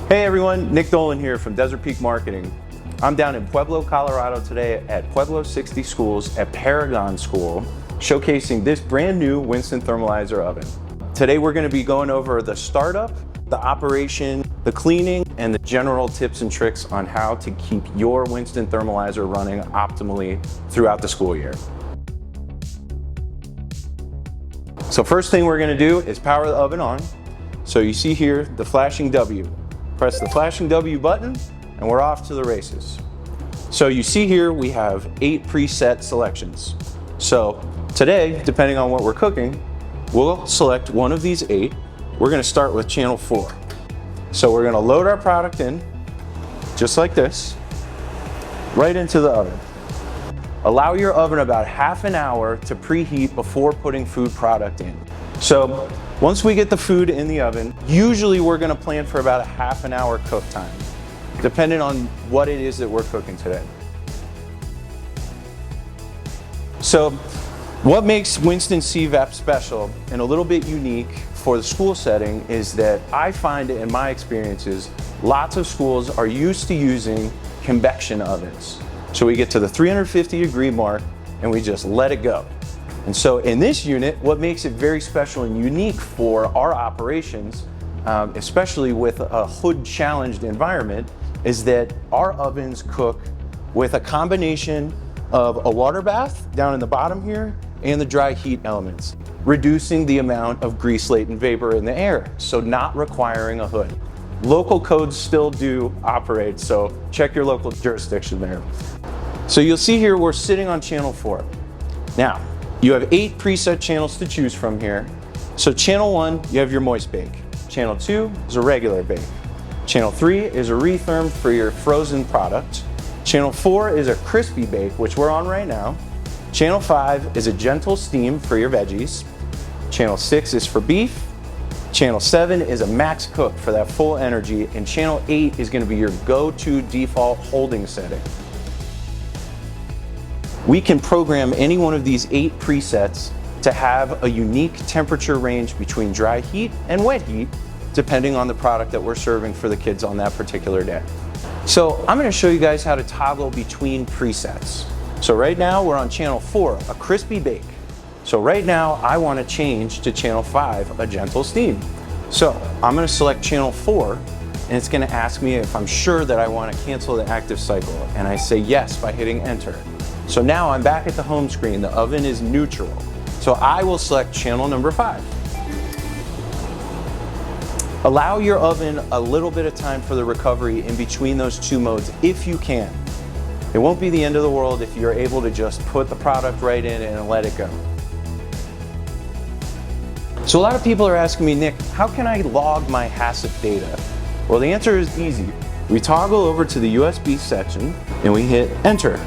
Hey everyone, Nick Dolan here from Desert Peak Marketing. I'm down in Pueblo, Colorado today at Pueblo 60 Schools at Paragon School, showcasing this brand new Winston thermalizer oven. Today we're going to be going over the startup, the operation, the cleaning, and the general tips and tricks on how to keep your Winston thermalizer running optimally throughout the school year. So first thing we're going to do is power the oven on. So you see here the flashing W. Press the flashing W button and we're off to the races. So you see here we have 8 preset selections. So today, depending on what we're cooking, we'll select one of these 8. We're going to start with channel 4. So we're going to load our product in, just like this, right into the oven. Allow your oven about half an hour to preheat before putting food product in. So once we get the food in the oven, usually we're going to plan for about a half an hour cook time, depending on what it is that we're cooking today. So what makes Winston CVAP special and a little bit unique for the school setting is that I find in my experiences, lots of schools are used to using convection ovens. So we get to the 350 degree mark and we just let it go. And so in this unit, what makes it very special and unique for our operations, especially with a hood challenged environment, is that our ovens cook with a combination of a water bath down in the bottom here and the dry heat elements, reducing the amount of grease latent vapor in the air, so not requiring a hood. Local codes still do operate, so check your local jurisdiction there. So you'll see here we're sitting on channel 4. Now, you have 8 preset channels to choose from here. So channel 1, you have your moist bake. Channel 2 is a regular bake. Channel 3 is a retherm for your frozen product. Channel 4 is a crispy bake, which we're on right now. Channel 5 is a gentle steam for your veggies. Channel 6 is for beef. Channel 7 is a max cook for that full energy. And channel 8 is going to be your go-to default holding setting. We can program any one of these 8 presets to have a unique temperature range between dry heat and wet heat, depending on the product that we're serving for the kids on that particular day. So I'm going to show you guys how to toggle between presets. So right now we're on channel 4, a crispy bake. So right now I want to change to channel 5, a gentle steam. So I'm going to select channel 4 and it's going to ask me if I'm sure that I want to cancel the active cycle, and I say yes by hitting enter. So now I'm back at the home screen, the oven is neutral. So I will select channel number 5. Allow your oven a little bit of time for the recovery in between those 2 modes if you can. It won't be the end of the world if you're able to just put the product right in and let it go. So a lot of people are asking me, Nick, how can I log my Hassip data? Well, the answer is easy. We toggle over to the USB section and we hit enter.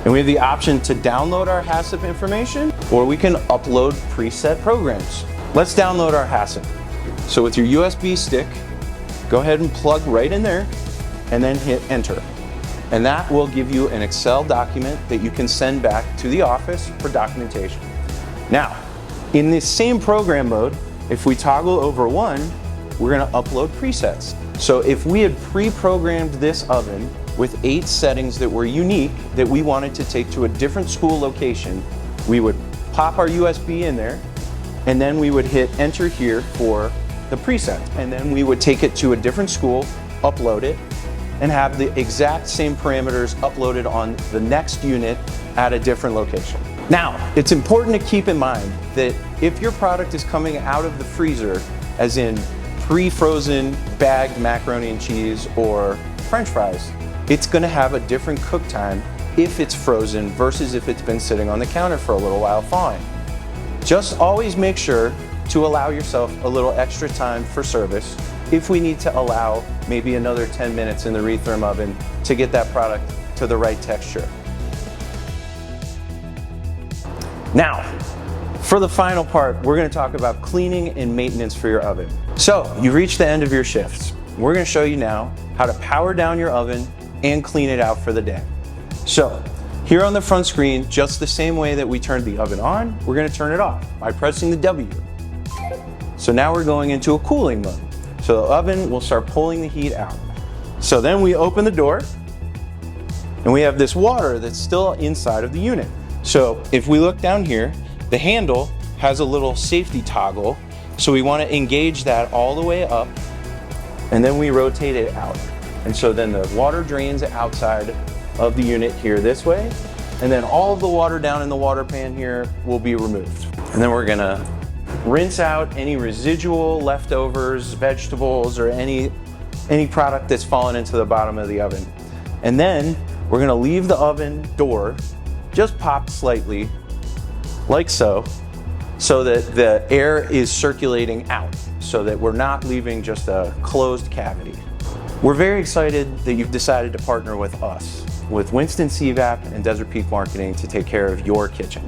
And we have the option to download our Hassip information, or we can upload preset programs. Let's download our Hassip. So with your USB stick, go ahead and plug right in there and then hit enter. And that will give you an Excel document that you can send back to the office for documentation. Now, in this same program mode, if we toggle over one, we're going to upload presets. So if we had pre-programmed this oven with 8 settings that were unique that we wanted to take to a different school location, we would pop our USB in there and then we would hit enter here for the preset. And then we would take it to a different school, upload it, and have the exact same parameters uploaded on the next unit at a different location. Now, it's important to keep in mind that if your product is coming out of the freezer, as in pre-frozen bagged macaroni and cheese or French fries, it's going to have a different cook time if it's frozen versus if it's been sitting on the counter for a little while thawing. Just always make sure to allow yourself a little extra time for service if we need to allow maybe another 10 minutes in the retherm oven to get that product to the right texture. Now, for the final part, we're going to talk about cleaning and maintenance for your oven. So, you've reached the end of your shifts. We're going to show you now how to power down your oven and clean it out for the day. So, here on the front screen, just the same way that we turned the oven on, we're going to turn it off by pressing the W. So now we're going into a cooling mode. So the oven will start pulling the heat out. So then we open the door and we have this water that's still inside of the unit. So if we look down here, the handle has a little safety toggle. So we want to engage that all the way up and then we rotate it out. And so then the water drains outside of the unit here this way, and then all of the water down in the water pan here will be removed. And then we're gonna rinse out any residual leftovers, vegetables, or any product that's fallen into the bottom of the oven. And then we're gonna leave the oven door just popped slightly, like so that the air is circulating out, so that we're not leaving just a closed cavity. We're very excited that you've decided to partner with us, with Winston CVAP and Desert Peak Marketing, to take care of your kitchen.